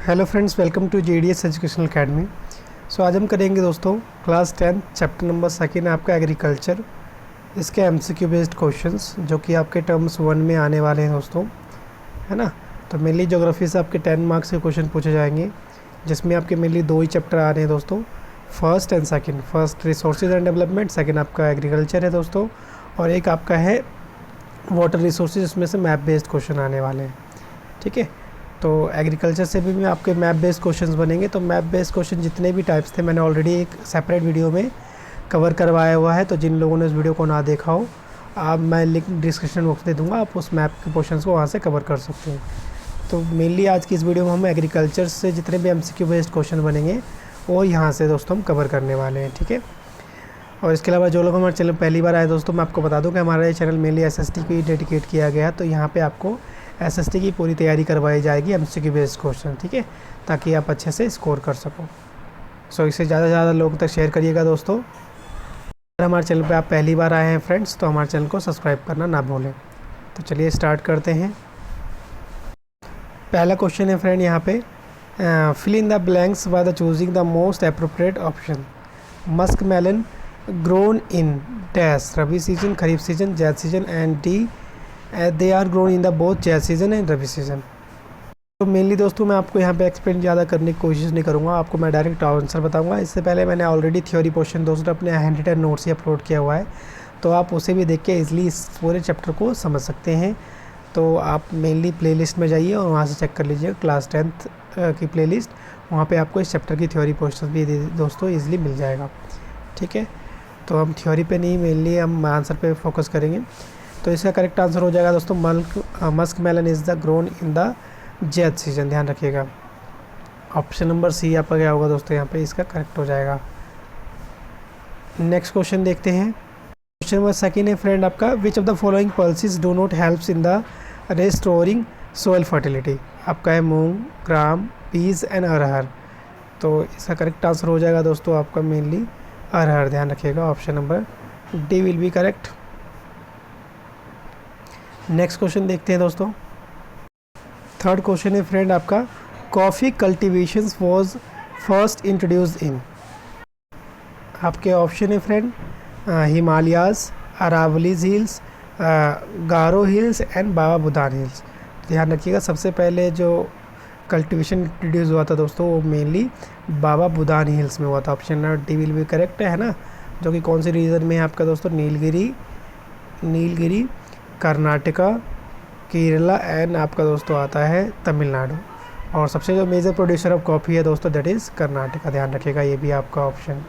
Hello friends, welcome to JDS educational academy. So आज हम करेंगे दोस्तों क्लास 10 चैप्टर नंबर 2 आपका एग्रीकल्चर, इसके MCQ बेस्ड क्वेश्चंस जो कि आपके टर्म्स 1 में आने वाले हैं दोस्तों, है ना। तो मेनली ज्योग्राफी से आपके 10 मार्क्स के क्वेश्चन पूछे जाएंगे, जिसमें आपके मेनली 2 ही चैप्टर आ रहे हैं दोस्तों, first and second. First resources and development, second आपका एग्रीकल्चर है दोस्तों, और एक आपका है वाटर रिसोर्सेज, इसमें से मैप बेस्ड क्वेश्चन आने वाले हैं। ठीक है, तो एग्रीकल्चर से भी आपके मैप बेस्ड क्वेश्चंस बनेंगे। तो मैप बेस्ड क्वेश्चन जितने भी टाइप्स थे मैंने ऑलरेडी एक सेपरेट वीडियो में कवर करवाया हुआ है, तो जिन लोगों ने उस वीडियो को ना देखा हो, आप मैं लिंक डिस्क्रिप्शन बॉक्स दे दूंगा, आप उस मैप के क्वेश्चंस को वहाँ से कवर कर सकते हैं। तो मेनली आज की इस वीडियो में हम एग्रीकल्चर से जितने भी MCQ बेस्ड क्वेश्चन बनेंगे वो यहाँ से दोस्तों हम कवर करने वाले हैं। ठीक है, और इसके अलावा जो लोग हमारे चैनल पहली बार आए दोस्तों, मैं आपको बता दूं कि हमारा ये चैनल मेनली SST को ही डेडिकेट किया गया है। तो यहाँ पे आपको SST की पूरी तैयारी करवाई जाएगी, MCQ बेस्ड क्वेश्चन, ठीक है, ताकि आप अच्छे से स्कोर कर सको। सो इसे ज़्यादा से ज़्यादा लोगों तक शेयर करिएगा दोस्तों। अगर हमारे चैनल पे आप पहली बार आए हैं फ्रेंड्स, तो हमारे चैनल को सब्सक्राइब करना ना भूलें। तो चलिए स्टार्ट करते हैं। पहला क्वेश्चन है फ्रेंड यहाँ पे, fill in the blanks by the choosing the most appropriate option. Musk melon grown in dash rabi season, kharif season, zaid season and D they are grown in the both zaid season and rabi season. तो mainly दोस्तों मैं आपको यहाँ पे explain ज़्यादा करने की कोशिश नहीं करूँगा, आपको मैं डायरेक्ट आंसर बताऊँगा। इससे पहले मैंने ऑलरेडी थ्योरी पोर्शन दोस्तों अपने हैंड रिटन नोट्स ही अपलोड किया हुआ है, तो आप उसे भी देख के ईजिली इस पूरे चैप्टर को समझ सकते हैं। तो आप मेनली प्लेलिस्ट में जाइए और वहाँ से चेक कर लीजिए क्लास 10th की प्लेलिस्ट, वहाँ पे आपको इस चैप्टर की थ्योरी पोर्शन भी दोस्तों ईजिली मिल जाएगा। ठीक है, तो हम थ्योरी पे नहीं, मेनली हम आंसर पे फोकस करेंगे। तो इसका करेक्ट आंसर हो जाएगा दोस्तों musk melon is the grown in the zaid season, ध्यान रखिएगा। ऑप्शन नंबर सी आपका क्या होगा दोस्तों, यहाँ पे इसका करेक्ट हो जाएगा। नेक्स्ट क्वेश्चन देखते हैं। क्वेश्चन नंबर 2 है फ्रेंड आपका, which of the following pulses do not helps in the restoring soil fertility. आपका है मूंग, ग्राम, पीज एंड अरहर। तो इसका करेक्ट आंसर हो जाएगा दोस्तों आपका मेनली अरहर, ध्यान रखिएगा। Option number D will be correct. Next question देखते हैं दोस्तों। थर्ड क्वेश्चन है फ्रेंड आपका, coffee cultivations was first introduced in. आपके ऑप्शन है friend Himalayas, Aravallis hills, Garo hills and Baba Budan hills. ध्यान रखिएगा, सबसे पहले जो कल्टीवेशन इंट्रोड्यूस हुआ था दोस्तों वो मेनली बाबा बुदान हिल्स में हुआ था। Option number D will be correct है ना, जो कि कौन से रीजन में है आपका दोस्तों, नीलगिरी, कर्नाटका, केरला एंड आपका दोस्तों आता है तमिलनाडु। और सबसे जो मेजर प्रोड्यूसर ऑफ कॉफ़ी है दोस्तों दैट इज़ कर्नाटका, ध्यान रखिएगा, ये भी आपका ऑप्शन।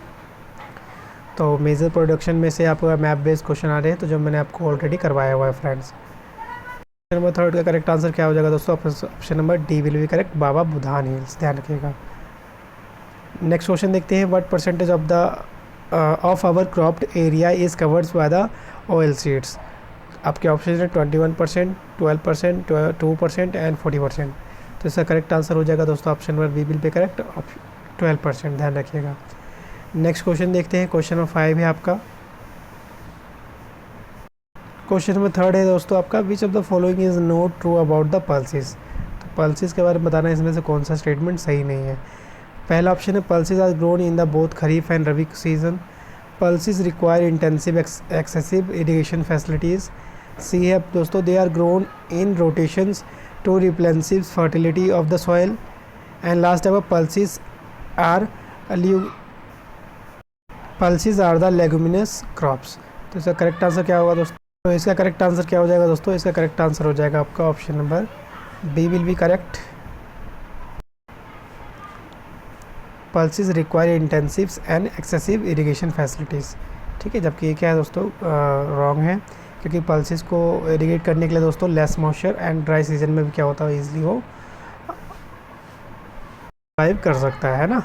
तो मेजर प्रोडक्शन में से आपका मैप बेस्ड क्वेश्चन आ रहे हैं, तो जो मैंने आपको ऑलरेडी करवाया हुआ है फ्रेंड्स। ऑप्शन नंबर 3 का करेक्ट आंसर क्या हो जाएगा दोस्तों, option number D will be correct, Baba Budan hills, ध्यान रखिएगा। नेक्स्ट क्वेश्चन देखते हैं, what percentage of our cropped area is covered by the oil seeds. आपके ऑप्शन है 21%, 12%, 2% एंड 40%। तो इसका करेक्ट आंसर हो जाएगा दोस्तों option number B will be correct, 12%, ध्यान रखिएगा। नेक्स्ट क्वेश्चन देखते हैं। क्वेश्चन नंबर 5 है आपका। क्वेश्चन नंबर 3 है दोस्तों आपका, which of the following is not true about the pulses. तो पल्सेस के बारे में बताना है, इसमें से कौन सा स्टेटमेंट सही नहीं है। पहला ऑप्शन है pulses are grown in the both kharif and rabi season. Pulses require intensive excessive irrigation facilities. C है दोस्तों, they are grown in rotations to replenish fertility of the soil. And last है pulses are the leguminous crops. तो इसका correct answer क्या होगा दोस्तों, तो इसका करेक्ट आंसर क्या हो जाएगा दोस्तों, इसका करेक्ट आंसर हो जाएगा आपका option number B will be correct, pulses require intensive and excessive irrigation facilities. ठीक है, जबकि ये क्या है दोस्तों रॉन्ग है, क्योंकि पल्सेस को इरिगेट करने के लिए दोस्तों less moisture and dry season में भी क्या होता है, ईजिली वो सर्वाइव कर सकता है ना।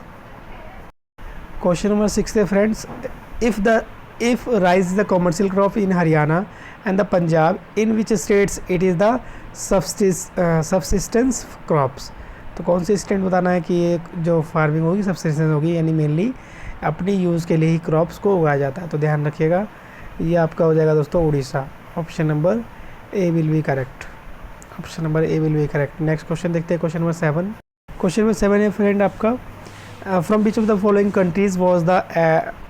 क्वेश्चन नंबर 6 है friends, if rice is the commercial crop in Haryana and the Punjab, in which states it is the subsistence crops. तो कौन से स्टेट बताना है कि ये जो फार्मिंग होगी सबसिस्टेंस होगी, यानी मेनली अपनी यूज़ के लिए ही क्रॉप्स को उगाया जाता है। तो ध्यान रखिएगा, ये आपका हो जाएगा दोस्तों Orissa. Option number A will be correct, option number A will be correct. Next question देखते हैं, क्वेश्चन नंबर 7। क्वेश्चन नंबर 7 है फ्रेंड आपका, from which of the following countries was the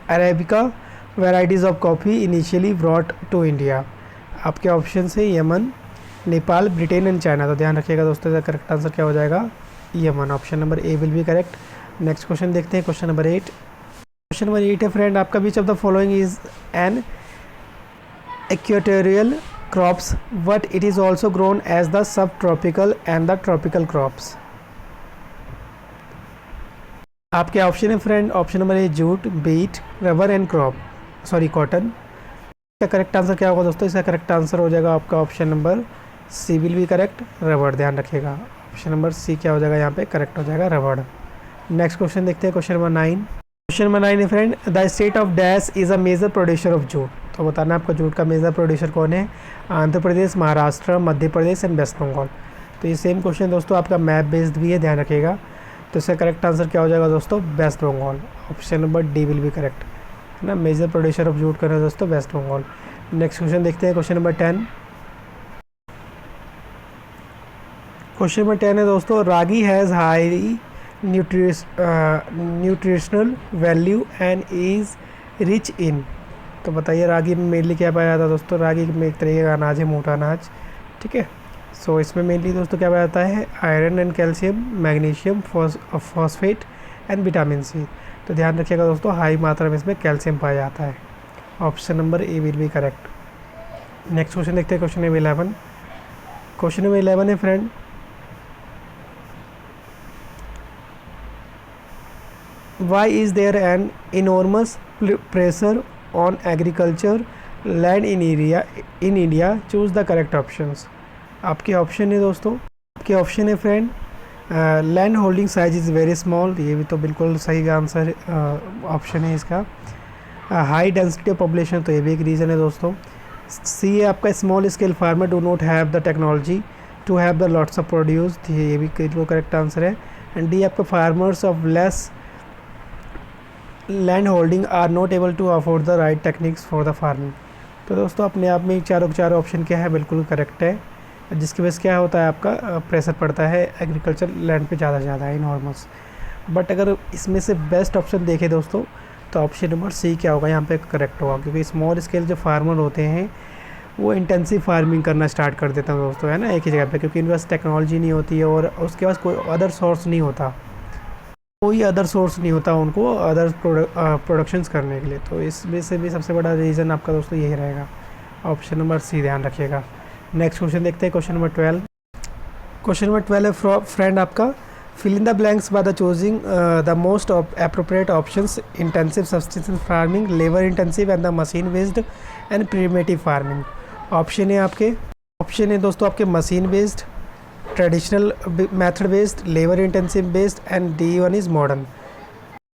arabica varieties of coffee initially brought to India. आपके option है Yemen, Nepal, Britain and China. तो ध्यान रखिएगा दोस्तों, इसका करेक्ट आंसर क्या हो जाएगा, Yemen. Option number A will be correct. Next question देखते हैं, क्वेश्चन नंबर 8। क्वेश्चन नंबर 8 है फ्रेंड आपका, which of the following is an equatorial crops but it is also grown as the sub tropical and the tropical crops. आपके option है friend, option number A jute, beet, rubber and cotton. इसका correct answer क्या होगा दोस्तों, इसका correct answer हो जाएगा आपका option number C will be correct, रबड़। ध्यान रखिएगा, ऑप्शन नंबर सी क्या हो जाएगा यहाँ पे, करेक्ट हो जाएगा रबड़। नेक्स्ट क्वेश्चन देखते हैं, क्वेश्चन नंबर 9। क्वेश्चन नंबर 9 है friend, the state of dash is a major producer of jute. तो बताना आपका जूट का मेजर प्रोड्यूसर कौन है, आंध्र प्रदेश, महाराष्ट्र, मध्य प्रदेश एंड वेस्ट बंगाल। तो ये सेम क्वेश्चन दोस्तों आपका मैप बेस्ड भी है, ध्यान रखिएगा। तो इसका करेक्ट आंसर क्या हो जाएगा दोस्तों, West Bengal. Option number D will be correct, है ना। मेजर प्रोड्यूसर ऑफ जूट कर दोस्तों वेस्ट बंगाल। नेक्स्ट क्वेश्चन देखते हैं, क्वेश्चन नंबर 10। क्वेश्चन नंबर 10 है दोस्तों, ragi has high nutritional value and is rich in. तो बताइए रागी में मेनली क्या पाया जाता है दोस्तों, रागी में एक तरीके का अनाज है, मोटा अनाज, ठीक है। सो इसमें मेनली दोस्तों क्या पाया जाता है, iron and calcium, magnesium, phosphate and vitamin C. तो ध्यान रखिएगा दोस्तों, हाई मात्रा में इसमें कैल्शियम पाया जाता है। Option number A will be correct. Next question देखते हैं, क्वेश्चन नंबर 11। क्वेश्चन नंबर 11 है friend, why is there an enormous pressure on agriculture land in India? Choose the correct options। आपके ऑप्शन है दोस्तों, आपके ऑप्शन है friend, land holding size is very small, ये भी तो बिल्कुल सही आंसर ऑप्शन है इसका। हाई डेंसिटी ऑफ पॉपुलेशन, तो ये भी एक रीज़न है दोस्तों। सी है आपका, small scale farmer do not have the technology to have the lots of produce, ये भी करेक्ट आंसर है। एंड डी आपका, farmers of less land holding are not able to afford the right techniques for the farming. तो दोस्तों अपने आप में चारों ऑप्शन क्या है, बिल्कुल करेक्ट है, जिसकी वजह से क्या होता है आपका प्रेशर पड़ता है एग्रीकल्चर लैंड पे ज़्यादा है, इनॉर्मस। बट अगर इसमें से बेस्ट ऑप्शन देखें दोस्तों, तो ऑप्शन नंबर सी क्या होगा यहाँ पे करेक्ट होगा, क्योंकि स्मॉल स्केल जो फार्मर होते हैं वो इंटेंसिव फार्मिंग करना स्टार्ट कर देते हैं दोस्तों, है ना, एक ही जगह पे, क्योंकि इनके पास टेक्नोलॉजी नहीं होती है और उसके पास कोई अदर सोर्स नहीं होता, उनको अदर प्रोडक्शंस करने के लिए। तो इसमें से भी सबसे बड़ा रीज़न आपका दोस्तों यही रहेगा, ऑप्शन नंबर सी, ध्यान रखिएगा। नेक्स्ट क्वेश्चन देखते हैं, क्वेश्चन नंबर 12। क्वेश्चन नंबर 12 है फ्रेंड आपका, fill in the blanks by the choosing the most appropriate options, intensive substance farming, labour intensive and the machine based and primitive farming. Option है दोस्तों आपके machine based, traditional method based, labour intensive based and D1 is modern.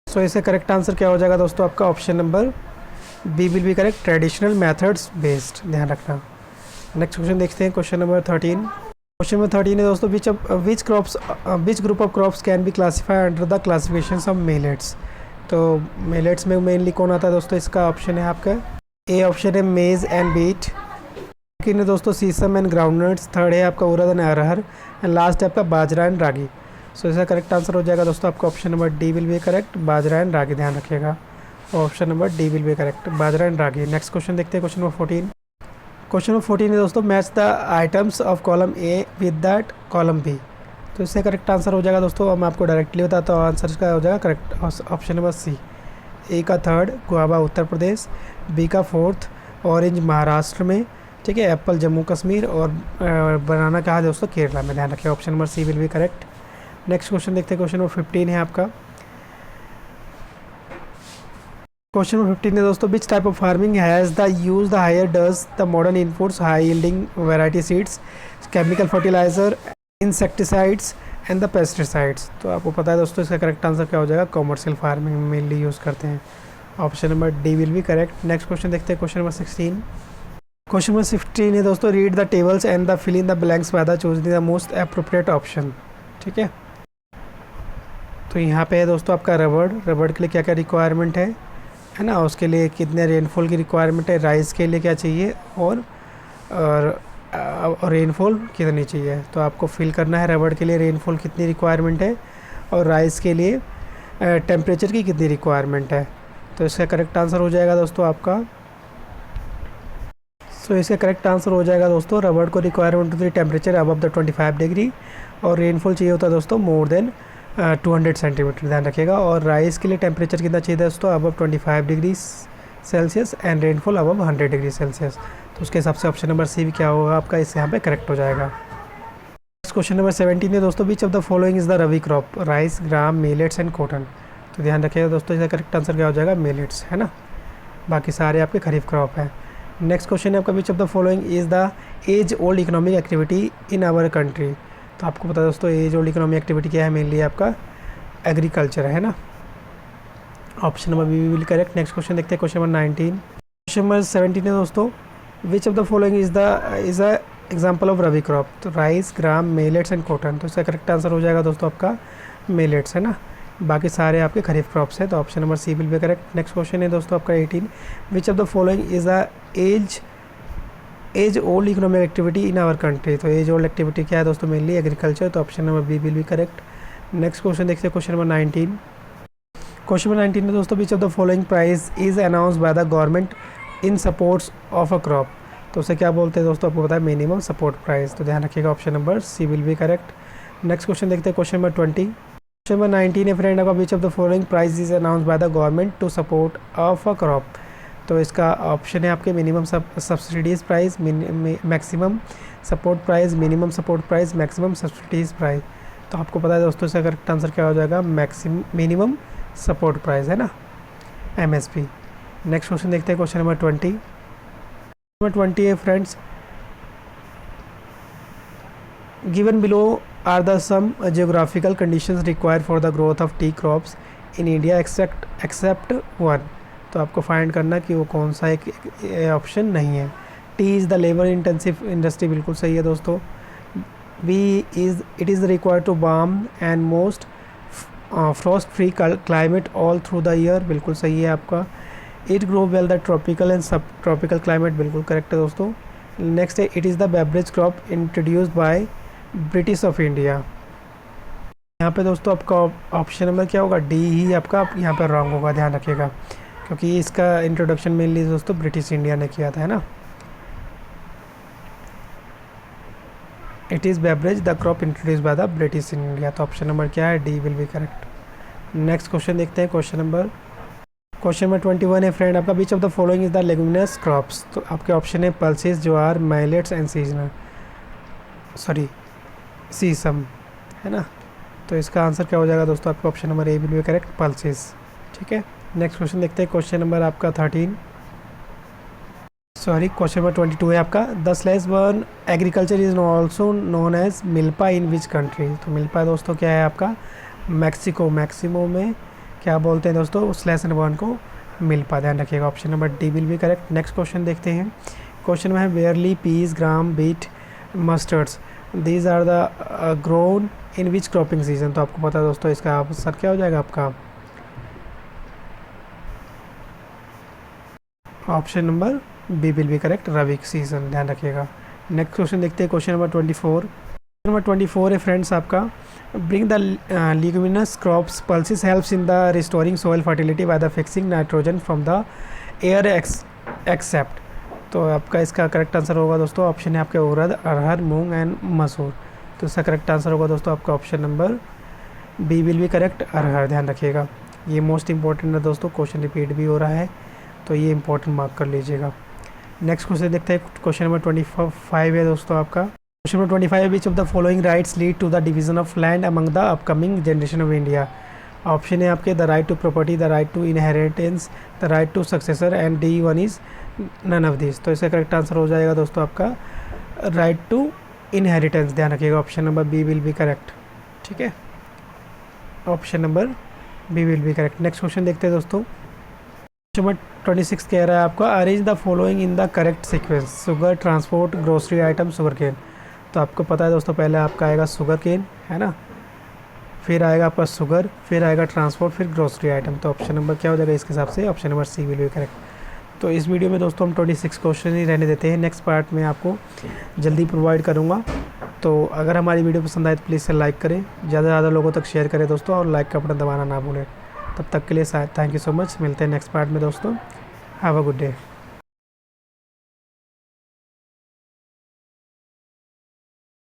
So इसका correct answer क्या हो जाएगा दोस्तों, आपका option number B will be correct, traditional methods based, ध्यान रखना। नेक्स्ट क्वेश्चन देखते हैं, क्वेश्चन नंबर 13। क्वेश्चन नंबर 13 है दोस्तों, which group of crops can be classify under the classification of millets. तो मिलेट्स में मेनली कौन आता है दोस्तों, इसका ऑप्शन है आपका ए, ऑप्शन है मेज एंड बीट, सेकंड है दोस्तों सीसम एंड ग्राउंडनट्स, थर्ड है आपका उड़द एंड अरहर, एंड लास्ट है आपका बाजरा एंड रागी। सो इसका करेक्ट आंसर हो जाएगा दोस्तों आपका option number D will be correct, bajra and ragi, ध्यान रखिएगा। Option number D will be correct, bajra and ragi. Next question देखते हैं, क्वेश्चन नंबर 14। क्वेश्चन नंबर 14 है दोस्तों, match the items of column A with that column B. तो इससे करेक्ट आंसर हो जाएगा दोस्तों, मैं आपको डायरेक्टली बताता हूँ, आंसर का हो जाएगा करेक्ट ऑप्शन नंबर सी। ए का third guava Uttar Pradesh, B का फोर्थ ऑरेंज महाराष्ट्र में, ठीक है, एप्पल जम्मू कश्मीर और बनाना कहा दोस्तों केरला में, ध्यान रखिए। Option number C will be correct. Next question देखते हैं, क्वेश्चन नंबर 15 है आपका। क्वेश्चन नंबर 15 है दोस्तों, which type of farming has the use the higher does the modern inputs, high yielding variety seeds, chemical fertilizer, insecticides and the pesticides. तो आपको पता है दोस्तों इसका करेक्ट आंसर क्या हो जाएगा, कॉमर्शियल फार्मिंग में मेनली यूज़ करते हैं। Option number D will be correct. Next question देखते हैं, क्वेश्चन नंबर 16। क्वेश्चन नंबर 16 है दोस्तों, read the tables and the fill in the blanks by the choosing the most appropriate option, ठीक है। तो यहाँ पे है दोस्तों आपका रबड़ के लिए क्या क्या रिक्वायरमेंट है ना, उसके लिए कितने रेनफॉल की रिक्वायरमेंट है, राइस के लिए क्या चाहिए और रेनफॉल कितनी चाहिए। तो आपको फिल करना है रबड़ के लिए रेनफॉल कितनी रिक्वायरमेंट है और राइस के लिए टेम्परेचर की कितनी रिक्वायरमेंट है। तो इसका करेक्ट आंसर हो जाएगा दोस्तों आपका, सो इसका करेक्ट आंसर हो जाएगा दोस्तों, रबड़ को रिक्वायरमेंट होती है टेम्परेचर अबव द 25 डिग्री, और रेनफॉल चाहिए होता है दोस्तों मोर देन 200 सेंटीमीटर, ध्यान रखिएगा। और राइस के लिए टेम्परेचर कितना चाहिए दोस्तों, above 25 degree Celsius and rainfall above 100 degree Celsius. तो उसके हिसाब से ऑप्शन नंबर सी भी क्या होगा आपका, इस यहाँ पे करेक्ट हो जाएगा। नेक्स्ट क्वेश्चन नंबर 17 है दोस्तों, which of the following is the rabi crop, rice, gram, millets and cotton. तो ध्यान रखिएगा दोस्तों, इसका करेक्ट आंसर क्या हो जाएगा, मिलेट्स, है ना, बाकी सारे आपके खरीफ क्रॉप हैं। नेक्स्ट क्वेश्चन है आपका, which of the following is the age old economic activity in our country. तो आपको पता है दोस्तों एज ओल्ड इकोनॉमिक एक्टिविटी क्या है, मेनली आपका एग्रीकल्चर है ना, option number B will correct. Next question देखते हैं, क्वेश्चन नंबर 19। क्वेश्चन नंबर 17 है दोस्तों, which of the following is a example of rabi crop. तो rice, gram, millets and cotton. तो इसका करेक्ट आंसर हो जाएगा दोस्तों आपका मिलेट्स, है ना, बाकी सारे आपके खरीफ क्रॉप्स हैं। तो option number C will be correct. Next question है दोस्तों आपका 18, which of the following is a age old economic activity in our country. तो एज ओल्ड एक्टिविटी क्या है दोस्तों, मेनली एग्रीकल्चर। तो option number B will be correct. Next question देखते हैं, क्वेश्चन नंबर 19। क्वेश्चन नंबर 19 है दोस्तों, which of the following price is announce by the government in supports of a crop. तो उसे क्या बोलते हैं दोस्तों, आपको पता है, मिनिमम सपोर्ट प्राइस। तो ध्यान रखिएगा, option number C will be correct. Next question देखते हैं, क्वेश्चन नंबर 20। क्वेश्चन नंबर 19 है फ्रेंड आपका, which of the following price is announce by the government to support of a crop. तो इसका option है आपके minimum subsidies price, maximum support price, minimum support price, maximum subsidies price. तो आपको पता है दोस्तों इसका करेक्ट आंसर क्या हो जाएगा, मिनिमम सपोर्ट प्राइस, है ना, MSP। नेक्स्ट क्वेश्चन देखते हैं, क्वेश्चन नंबर 20। नंबर 20 है friends, given below are the some geographical conditions required for the growth of tea crops in India except one. तो आपको फाइंड करना कि वो कौन सा एक ऑप्शन नहीं है। Tea is the labour intensive industry, बिल्कुल सही है दोस्तों। It is required to warm and most frost free climate all through the year, बिल्कुल सही है आपका। It grow well the tropical and sub tropical climate, बिल्कुल करेक्ट है दोस्तों। नेक्स्ट है, it is the beverage crop introduced by British of India. यहाँ पे दोस्तों आपका ऑप्शन नंबर क्या होगा, डी ही आपका यहाँ पर रॉन्ग होगा, ध्यान रखिएगा, क्योंकि इसका इंट्रोडक्शन मेनली दोस्तों ब्रिटिश इंडिया ने किया था, है ना। It is beverage the crop introduce by the British in India. तो ऑप्शन नंबर क्या है, D will be correct. Next question देखते हैं, क्वेश्चन नंबर 21 है फ्रेंड आपका, which of the following is the leguminous crops. तो आपके ऑप्शन है pulses, jowar, millets and sesame, है ना। तो इसका आंसर क्या हो जाएगा दोस्तों, आपका option number A will be correct, pulses, ठीक है। नेक्स्ट क्वेश्चन देखते हैं, क्वेश्चन नंबर आपका 22 है आपका, the slash one agriculture is also known as milpa in which country. तो मिल्पा दोस्तों क्या है आपका, मैक्सिमो में क्या बोलते हैं दोस्तों, स्लैश वन को मिल्पा, ध्यान रखिएगा, option number D will be correct. Next question देखते हैं, क्वेश्चन में है barley, peas, gram, beet, mustards, these are the grown in which cropping season. तो आपको पता है दोस्तों इसका आंसर क्या हो जाएगा आपका, option number B will be correct, rabi season, ध्यान रखिएगा। नेक्स्ट क्वेश्चन देखते हैं, क्वेश्चन नंबर 24 है फ्रेंड्स आपका, bring the leguminous crops pulses helps in the restoring soil fertility by the fixing nitrogen from the air except. तो आपका इसका correct answer होगा दोस्तों, ऑप्शन है आपके उड़द, अरहर, मूंग एंड मसूर। तो इसका करेक्ट आंसर होगा दोस्तों आपका option number B will be correct, arhar, ध्यान रखिएगा। ये मोस्ट इंपॉर्टेंट है दोस्तों, क्वेश्चन रिपीट भी हो रहा है, तो ये इंपॉर्टेंट मार्क कर लीजिएगा। नेक्स्ट क्वेश्चन देखते हैं, क्वेश्चन नंबर 25 है दोस्तों आपका, question number 25, which of the following rights lead to the division of land among the upcoming generation of India. Option है आपके the right to property, the right to inheritance, the right to successor and D one is none of this. तो इसका correct answer हो जाएगा दोस्तों आपका right to inheritance, ध्यान रखिएगा, option number B will be correct, ठीक है, option number B will be correct. Next question देखते हैं दोस्तों, क्वेश्चन नंबर 26 कह रहा है आपका, arrange the following in the correct sequence, sugar, transport, grocery item, sugar cane. तो आपको पता है दोस्तों पहले आपका आएगा शुगर केन, है ना, फिर आएगा आपका शुगर, फिर आएगा ट्रांसपोर्ट, फिर ग्रोसरी आइटम। तो ऑप्शन नंबर क्या हो जाएगा इसके हिसाब से, option number C will be correct. तो इस वीडियो में दोस्तों हम 26 क्वेश्चन ही रहने देते हैं, नेक्स्ट पार्ट में आपको जल्दी प्रोवाइड करूँगा। तो अगर हमारी वीडियो पसंद आए तो प्लीज़ से लाइक करें, ज़्यादा से ज़्यादा लोगों तक शेयर करें दोस्तों, और लाइक का बटन दबाना ना भूलें। तब तक के लिए थैंक यू सो मच। मिलते हैं नेक्स्ट पार्ट में दोस्तों। Have a good day.